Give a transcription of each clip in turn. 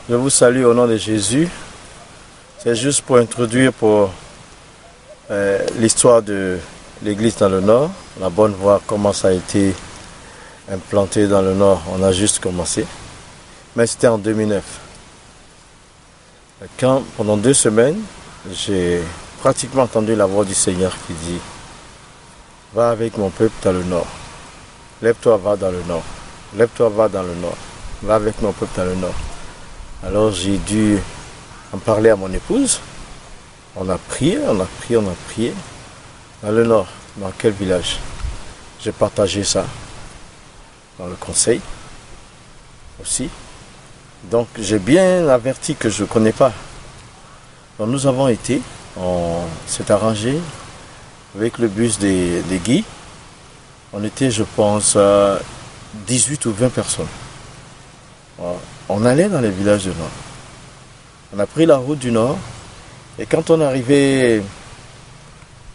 Je vous salue au nom de Jésus. C'est juste pour introduire l'histoire de l'église dans le Nord. La bonne voie, comment ça a été implanté dans le Nord. On a juste commencé. Mais c'était en 2009. Quand, pendant 2 semaines, j'ai pratiquement entendu la voix du Seigneur qui dit « Va avec mon peuple dans le Nord. Lève-toi, va dans le Nord. Lève-toi, va dans le Nord. Va avec mon peuple dans le Nord. » Alors j'ai dû en parler à mon épouse. On a prié. Dans le Nord, dans quel village? J'ai partagé ça dans le conseil aussi. Donc j'ai bien averti que je ne connais pas. Donc nous avons été, on s'est arrangé avec le bus des Guy. On était, je pense, 18 ou 20 personnes. On allait dans les villages du Nord. On a pris la route du Nord. Et quand on est arrivé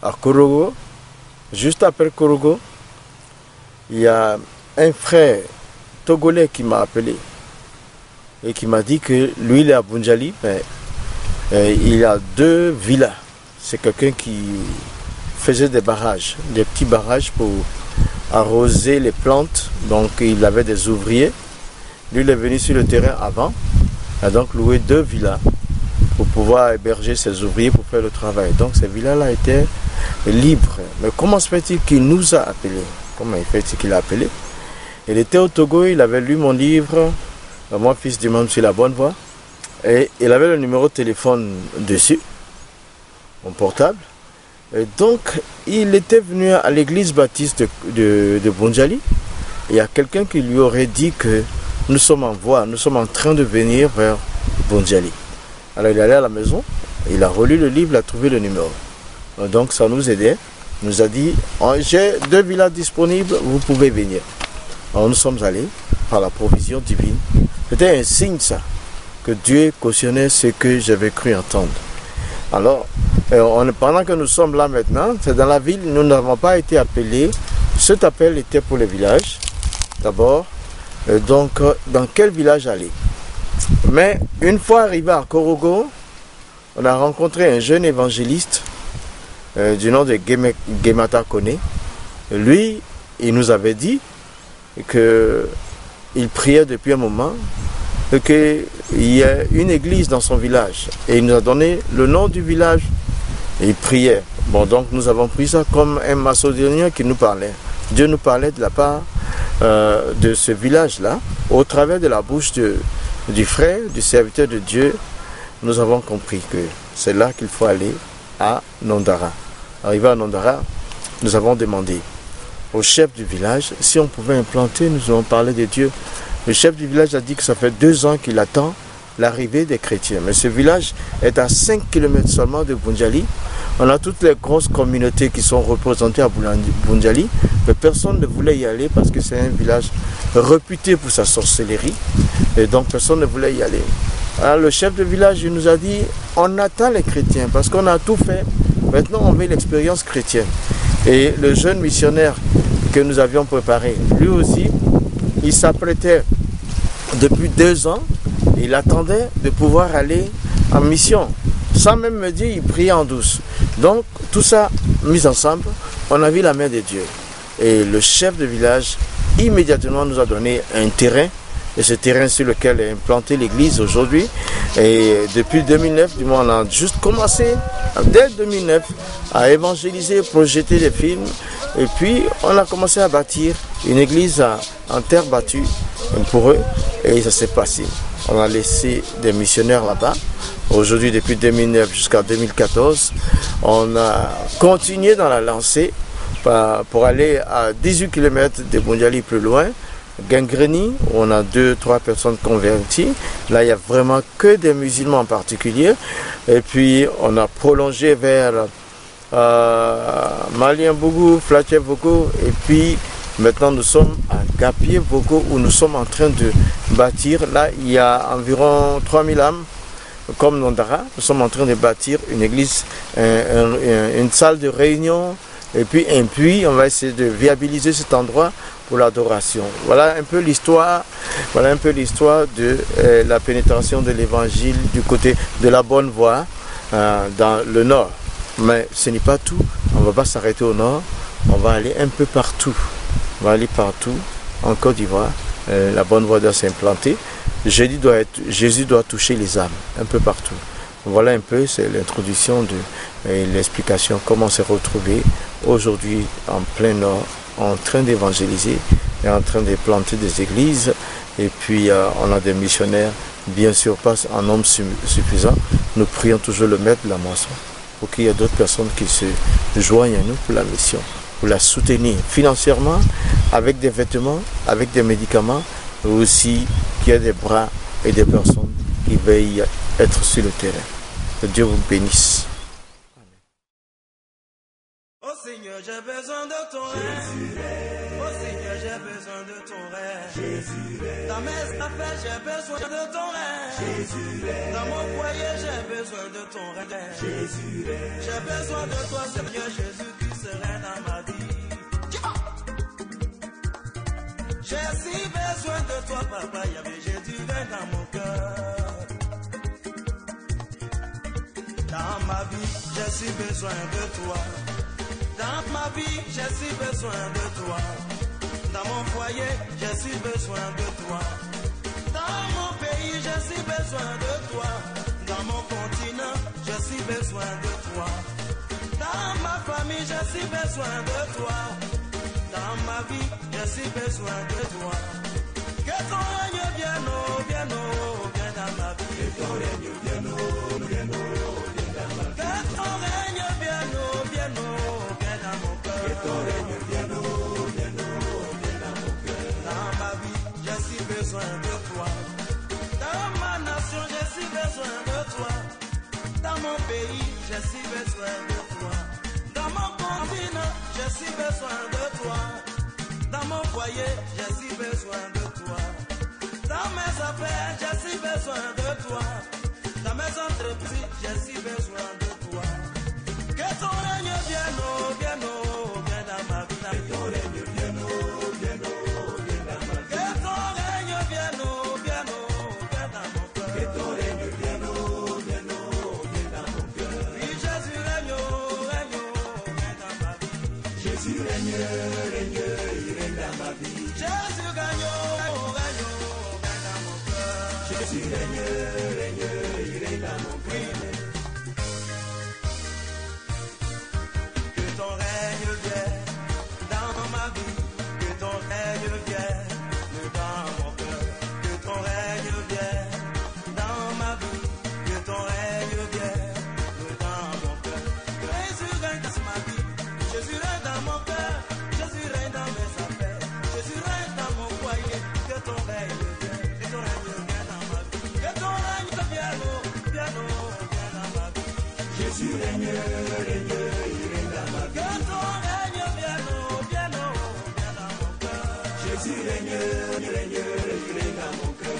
à Korogo, juste après Korogo, il y a un frère togolais qui m'a appelé et qui m'a dit que lui, il est à Bunjali, mais il y a 2 villas. C'est quelqu'un qui faisait des barrages, des petits barrages pour arroser les plantes. Donc il avait des ouvriers. Lui, il est venu sur le terrain avant. Il a donc loué 2 villas pour pouvoir héberger ses ouvriers pour faire le travail. Donc ces villas-là étaient libres. Mais comment se fait-il qu'il nous a appelés? Comment il fait-il qu'il a appelé? Il était au Togo, il avait lu mon livre, Moi, fils du monde sur la bonne voie. Et il avait le numéro de téléphone dessus, mon portable. Et donc, il était venu à l'église baptiste de Bunjali. Il y a quelqu'un qui lui aurait dit que nous sommes en voie, nous sommes en train de venir vers Bunjali. Alors il est allé à la maison, il a relu le livre, il a trouvé le numéro. Donc ça nous aidait. Il nous a dit, j'ai 2 villas disponibles, vous pouvez venir. Alors nous sommes allés par la provision divine. C'était un signe ça, que Dieu cautionnait ce que j'avais cru entendre. Alors, pendant que nous sommes là maintenant, c'est dans la ville, nous n'avons pas été appelés. Cet appel était pour les villages. D'abord, donc dans quel village aller? Mais une fois arrivé à Korogo, on a rencontré un jeune évangéliste du nom de Gemata Kone. Lui, il nous avait dit qu'il priait depuis un moment et qu'il y a une église dans son village. Et il nous a donné le nom du village et il priait. Bon, donc nous avons pris ça comme un macédonien qui nous parlait. Dieu nous parlait de la part de ce village-là, au travers de la bouche du frère, du serviteur de Dieu. Nous avons compris que c'est là qu'il faut aller, à Nondara. Arrivé à Nondara, nous avons demandé au chef du village si on pouvait implanter. Nous avons parlé de Dieu. Le chef du village a dit que ça fait 2 ans qu'il attend l'arrivée des chrétiens. Mais ce village est à 5 km seulement de Bunjali. On a toutes les grosses communautés qui sont représentées à Bunjali, mais personne ne voulait y aller parce que c'est un village réputé pour sa sorcellerie. Et donc personne ne voulait y aller. Alors le chef de village il nous a dit, on attend les chrétiens parce qu'on a tout fait. Maintenant on veut l'expérience chrétienne. Et le jeune missionnaire que nous avions préparé, lui aussi, il s'apprêtait depuis 2 ans. Il attendait de pouvoir aller en mission. Sans même me dire, il priait en douce. Donc, tout ça mis ensemble, on a vu la main de Dieu. Et le chef de village, immédiatement, nous a donné un terrain. Et ce terrain sur lequel est implantée l'église aujourd'hui. Et depuis 2009, du moins, on a juste commencé, dès 2009, à évangéliser, projeter des films. Et puis, on a commencé à bâtir une église en terre battue pour eux. Et ça s'est passé. On a laissé des missionnaires là-bas. Aujourd'hui, depuis 2009 jusqu'à 2014, on a continué dans la lancée pour aller à 18 km de Bunjali plus loin. Gangreni, où on a 2-3 personnes converties. Là, il n'y a vraiment que des musulmans en particulier. Et puis, on a prolongé vers Malienbougou, Flatchevoko. Et puis, maintenant, nous sommes à Gapier-Boko, où nous sommes en train de bâtir. Là, il y a environ 3000 âmes, comme Nondara. Nous sommes en train de bâtir une église, une salle de réunion, Et puis, on va essayer de viabiliser cet endroit pour l'adoration. Voilà un peu l'histoire de la pénétration de l'évangile du côté de la bonne voie dans le nord. Mais ce n'est pas tout. On ne va pas s'arrêter au nord. On va aller un peu partout. On va aller partout en Côte d'Ivoire. La bonne voie doit s'implanter. Jésus doit toucher les âmes un peu partout. Voilà un peu, c'est l'introduction et l'explication comment on s'est retrouvé aujourd'hui en plein nord, en train d'évangéliser et en train de planter des églises. Et puis on a des missionnaires, bien sûr pas en nombre suffisant. Nous prions toujours le maître de la moisson pour qu'il y ait d'autres personnes qui se joignent à nous pour la mission, pour la soutenir financièrement, avec des vêtements, avec des médicaments, mais aussi qu'il y ait des bras et des personnes qui veillent être sur le terrain. Que Dieu vous bénisse. Oh Seigneur, j'ai besoin de ton règne. Oh Seigneur, j'ai besoin de ton règne. Jésus, dans mes affaires, j'ai besoin de ton règne. Jésus, dans mon foyer, j'ai besoin de ton règne. Jésus, j'ai besoin de toi, Seigneur Jésus, qui serait dans ma vie. J'ai si besoin de toi, Papa, il y avait Jésus dans mon cœur. Dans ma vie, j'ai si besoin de toi. Dans ma vie, j'ai si besoin de toi. Dans mon foyer, j'ai si besoin de toi. Dans mon pays, j'ai si besoin de toi. Dans mon continent, j'ai si besoin de toi. Dans ma famille, j'ai si besoin de toi. Dans ma vie, j'ai si besoin de toi. Que ton règne vienne, oh, vienne, oh, vienne dans ma vie. Que ton règne vienne, oh, vienne, oh, vienne dans ma vie. Que ton règne vienne, oh, vienne, oh, vienne dans mon cœur. Que ton règne vienne, oh, vienne, oh, vienne dans mon cœur. Dans ma vie, j'ai si besoin de toi. Dans ma nation, j'ai si besoin de toi. Dans mon pays, j'ai si besoin de toi. Dans mon continent, j'ai si besoin de toi. Dans mon foyer, j'ai si besoin de toi. Dans mes affaires, j'ai si besoin de toi. Dans mes entreprises, j'ai si besoin de toi. Que ton règne vienne, oh, vienne, oh, vienne dans ma vie. Que ton règne vienne, oh, vienne, oh, vienne dans ma vie. Que ton règne vienne, oh, vienne, oh, vienne dans mon cœur. Que ton règne vienne, oh, vienne, oh, vienne dans mon cœur. Oui, Jésus règne, oh, règne, oh, vienne dans ma vie. Jésus règne, règne, il règne dans ma vie. Jésus gagne, oh, règne, oh, vienne dans mon cœur. Jésus règne, règne, il règne dans mon cœur. Que ton règne vienne dans ma vie. Que ton règne vienne dans mon cœur. Que ton règne vienne dans ma vie. Que ton règne vienne dans mon cœur. Jésus règne dans ma vie. Jésus règne dans mon cœur. Jésus règne dans mes affaires. Jésus règne dans mon foyer. Que ton règne vienne. Que ton règne vienne dans ma vie. Que ton règne vienne, oh, vienne, oh, vienne dans ma vie. Jésus règne, règne, il règne dans ma vie. Que ton règne vienne, oh, vienne, oh, vienne dans mon cœur. Jésus règne, règne, il règne dans mon cœur.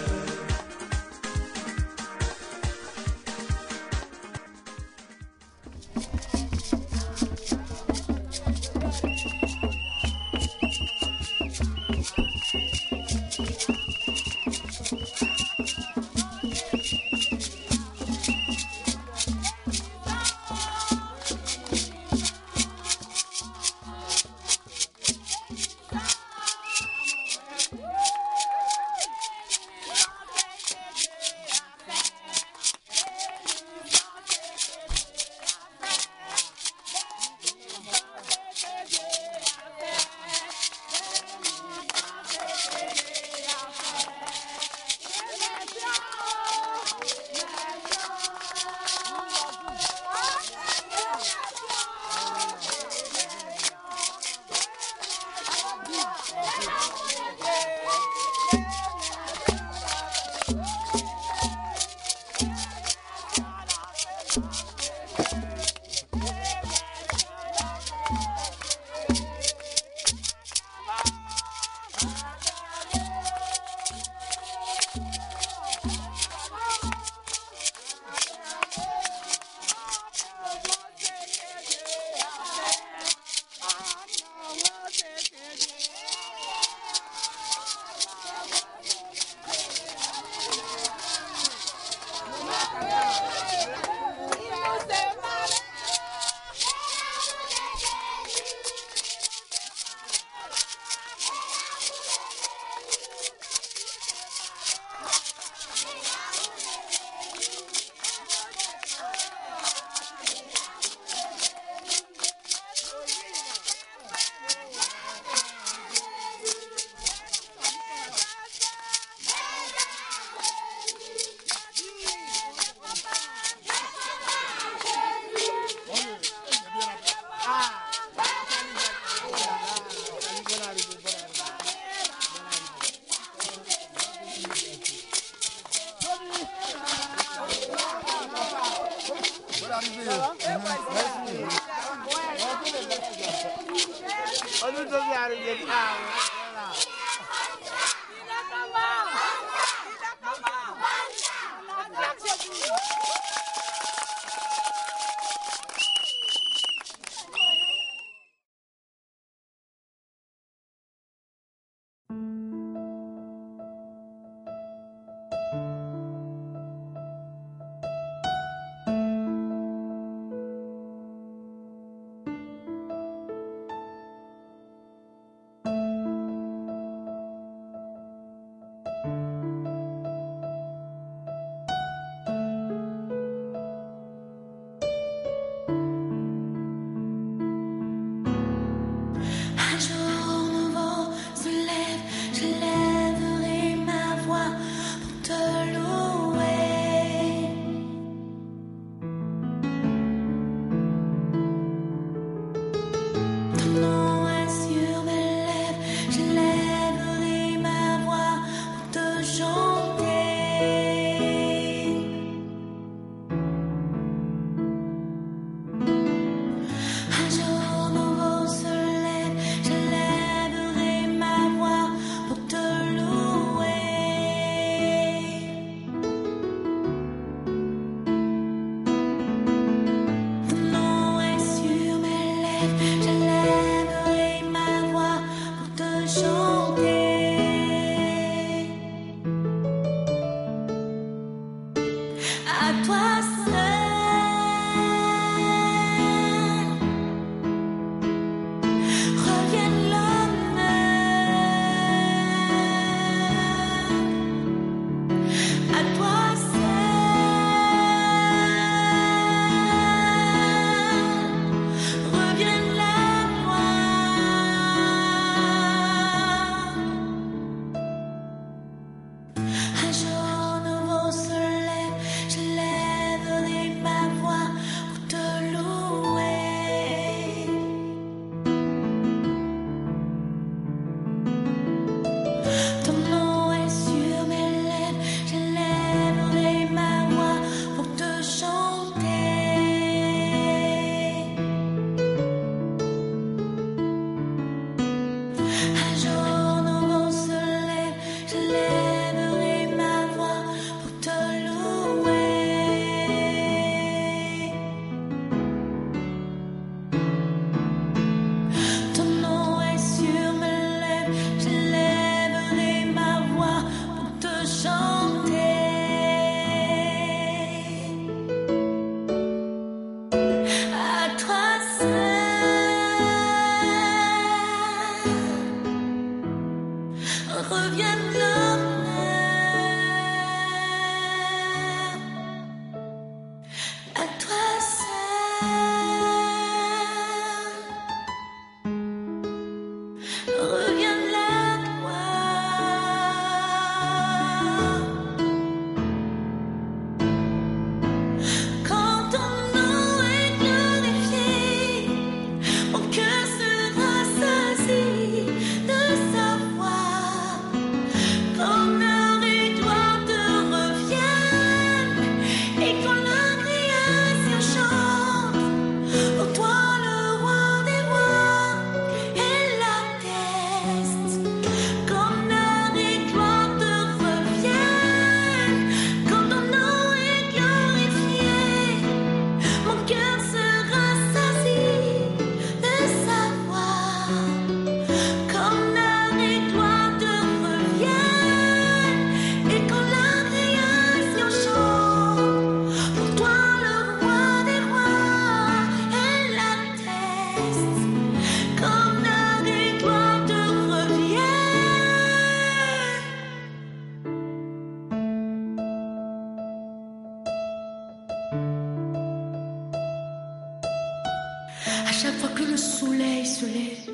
chaque fois que le soleil se lève,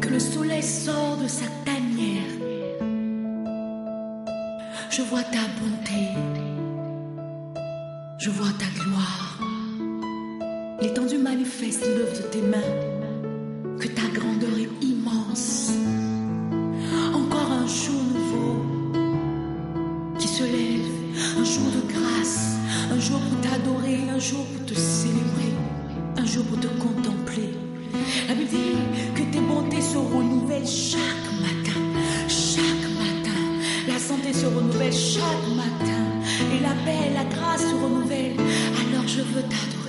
que le soleil sort de sa tanière, je vois ta bonté, je vois ta gloire. L'étendue manifeste l'œuvre de tes mains, que ta grandeur est immense. Encore un jour nouveau qui se lève, un jour de grâce, un jour pour t'adorer, un jour pour te célébrer, un jour pour te contempler. La Bible dit que tes bontés se renouvellent chaque matin, chaque matin. La santé se renouvelle chaque matin et la paix et la grâce se renouvellent. Alors je veux t'adorer.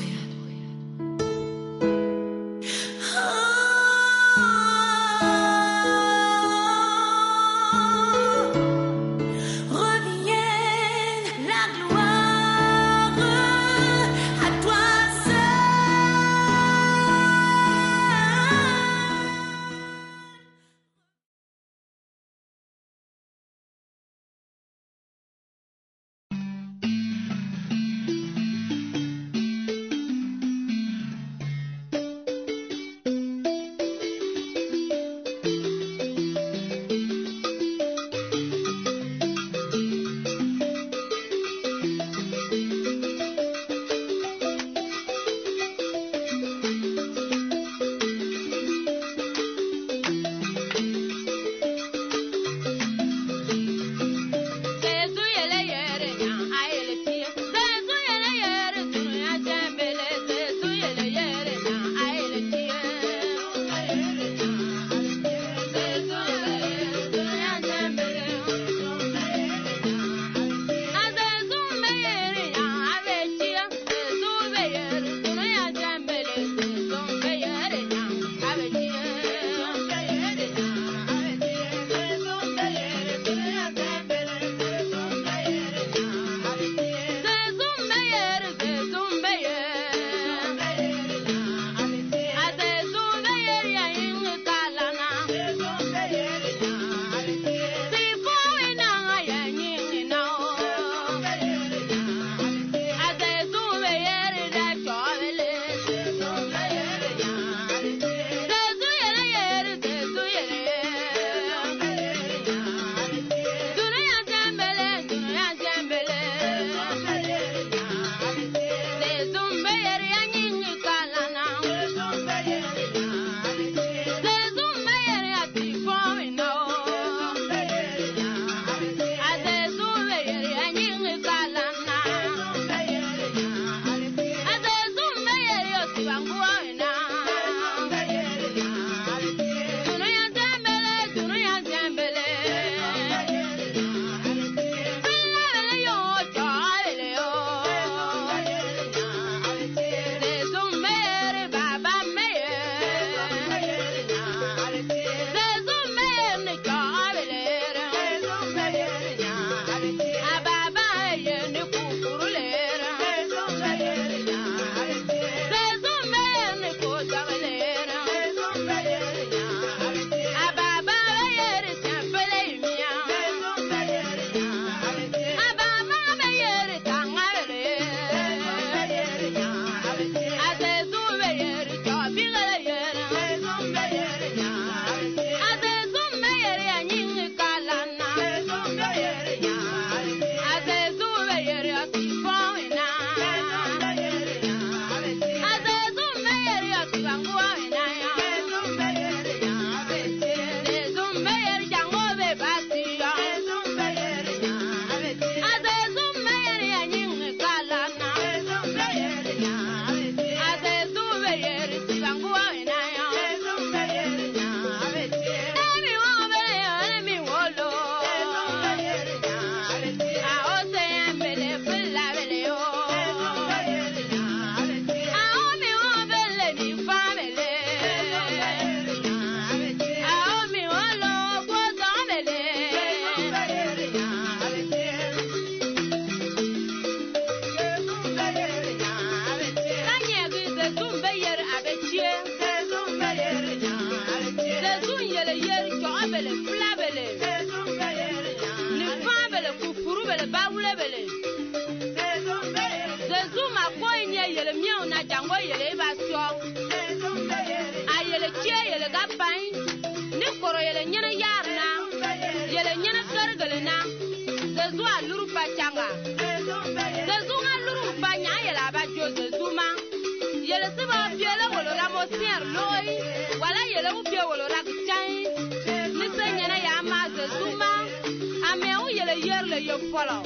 Follow.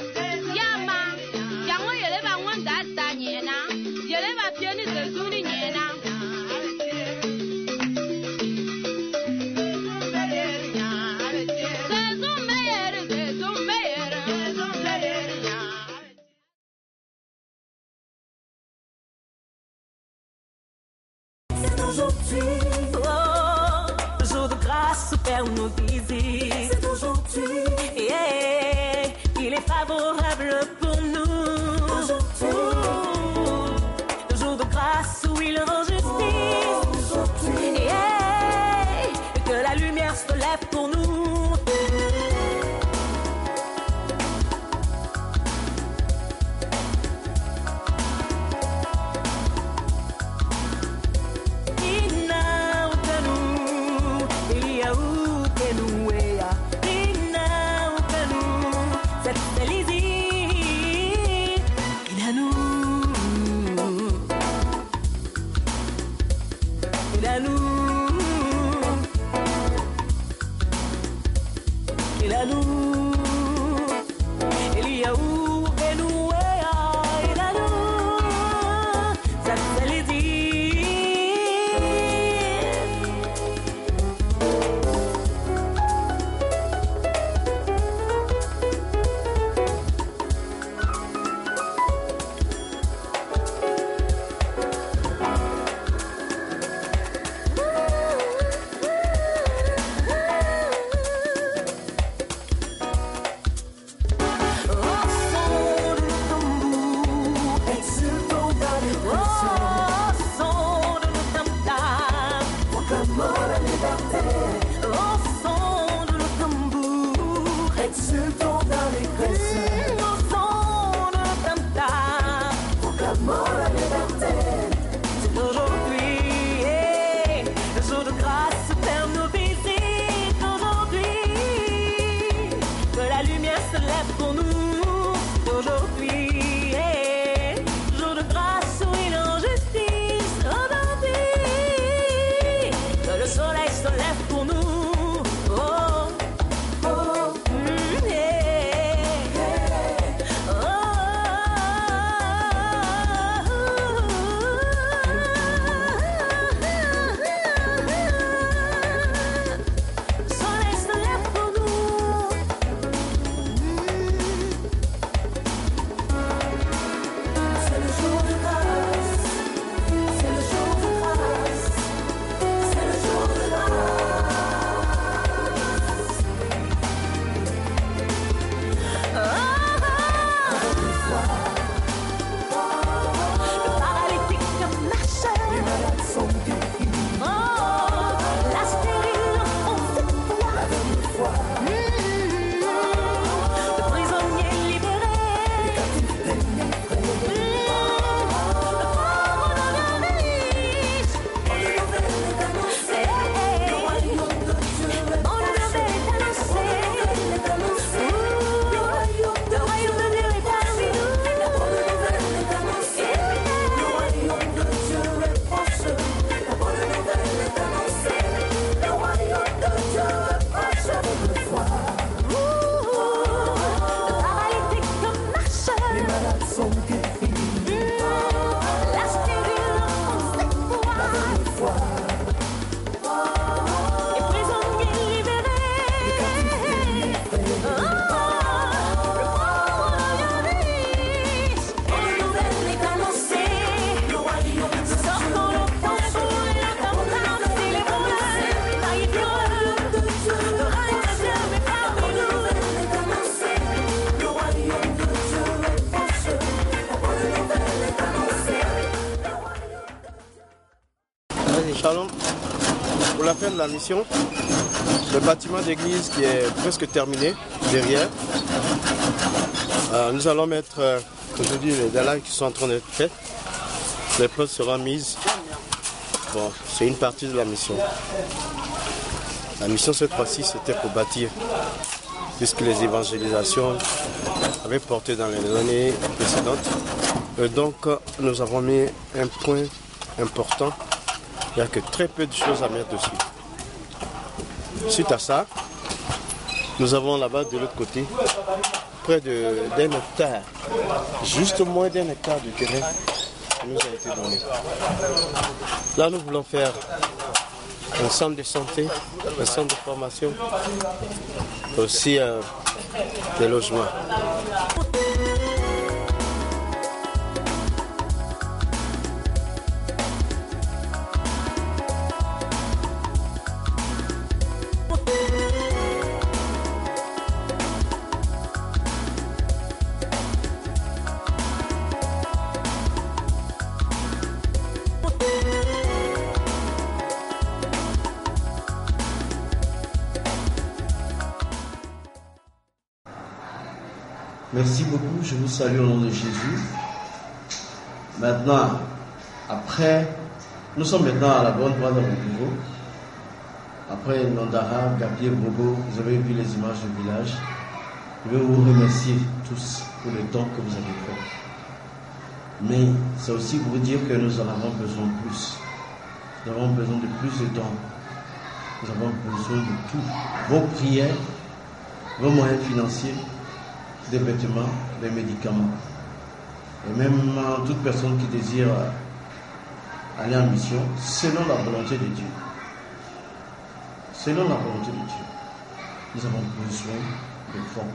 Yeah, ma. Jango yele ba wanda Jour de grâce, super nous visite. C'est aujourd'hui. Yeah, il est favorable pour nous. Jour de grâce où il rend justice. Yeah, que la lumière se lève pour nous. Shalom. Pour la fin de la mission, le bâtiment d'église qui est presque terminé derrière. Nous allons mettre aujourd'hui les dalles qui sont en train d'être faites. Les potes seront mises. Bon, c'est une partie de la mission. La mission cette fois-ci c'était pour bâtir, puisque les évangélisations avaient porté dans les années précédentes. Et donc nous avons mis un point important. Il n'y a que très peu de choses à mettre dessus. Suite à ça, nous avons là-bas de l'autre côté, près d'un hectare, juste moins d'un hectare de terrain, nous a été donné. Là, nous voulons faire un centre de santé, un centre de formation, aussi des logements. Merci beaucoup, je vous salue au nom de Jésus. Maintenant, nous sommes maintenant à la bonne voie de rendez-vous. Après Nandara, Gabriel Bobo, vous avez vu les images du village. Je vais vous remercier tous pour le temps que vous avez fait. Mais c'est aussi pour vous dire que nous en avons besoin de plus. Nous avons besoin de plus de temps. Nous avons besoin de tout. Vos prières, vos moyens financiers, des vêtements, des médicaments. Et même toute personne qui désire aller en mission, selon la volonté de Dieu. Selon la volonté de Dieu. Nous avons besoin de fonds.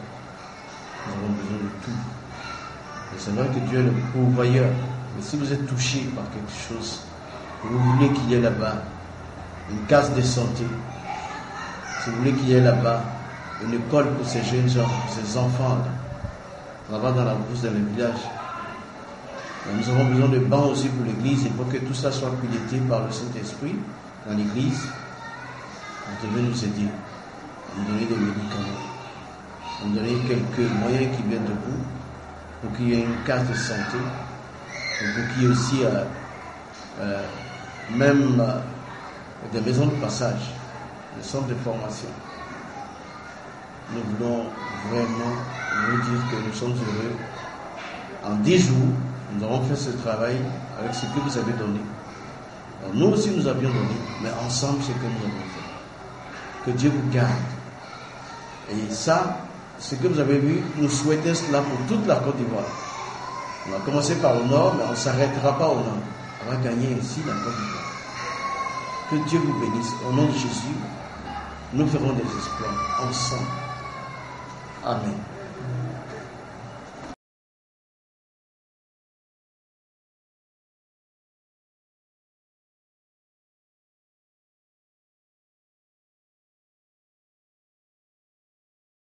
Nous avons besoin de tout. Et c'est vrai que Dieu est le pourvoyeur. Mais si vous êtes touché par quelque chose, vous voulez qu'il y ait là-bas une case de santé, si vous voulez qu'il y ait là-bas une école pour ces jeunes gens, pour ces enfants là-bas dans la brousse, dans le village. Et nous avons besoin de bancs aussi pour l'église. Il faut que tout ça soit piloté par le Saint-Esprit dans l'église. Vous devez nous aider, nous donner des médicaments, nous donner quelques moyens qui viennent de vous, pour qu'il y ait une case de santé, et pour qu'il y ait aussi des maisons de passage, des centres de formation. Nous voulons vraiment vous dire que nous sommes heureux. En 10 jours, nous avons fait ce travail avec ce que vous avez donné. Alors, nous aussi nous avions donné, mais ensemble ce que nous avons fait. Que Dieu vous garde. Et ça, ce que vous avez vu, nous souhaitons cela pour toute la Côte d'Ivoire. On va commencer par le nord, mais on ne s'arrêtera pas au nord. On va gagner ici la Côte d'Ivoire. Que Dieu vous bénisse. Au nom de Jésus, nous ferons des exploits ensemble. Amen.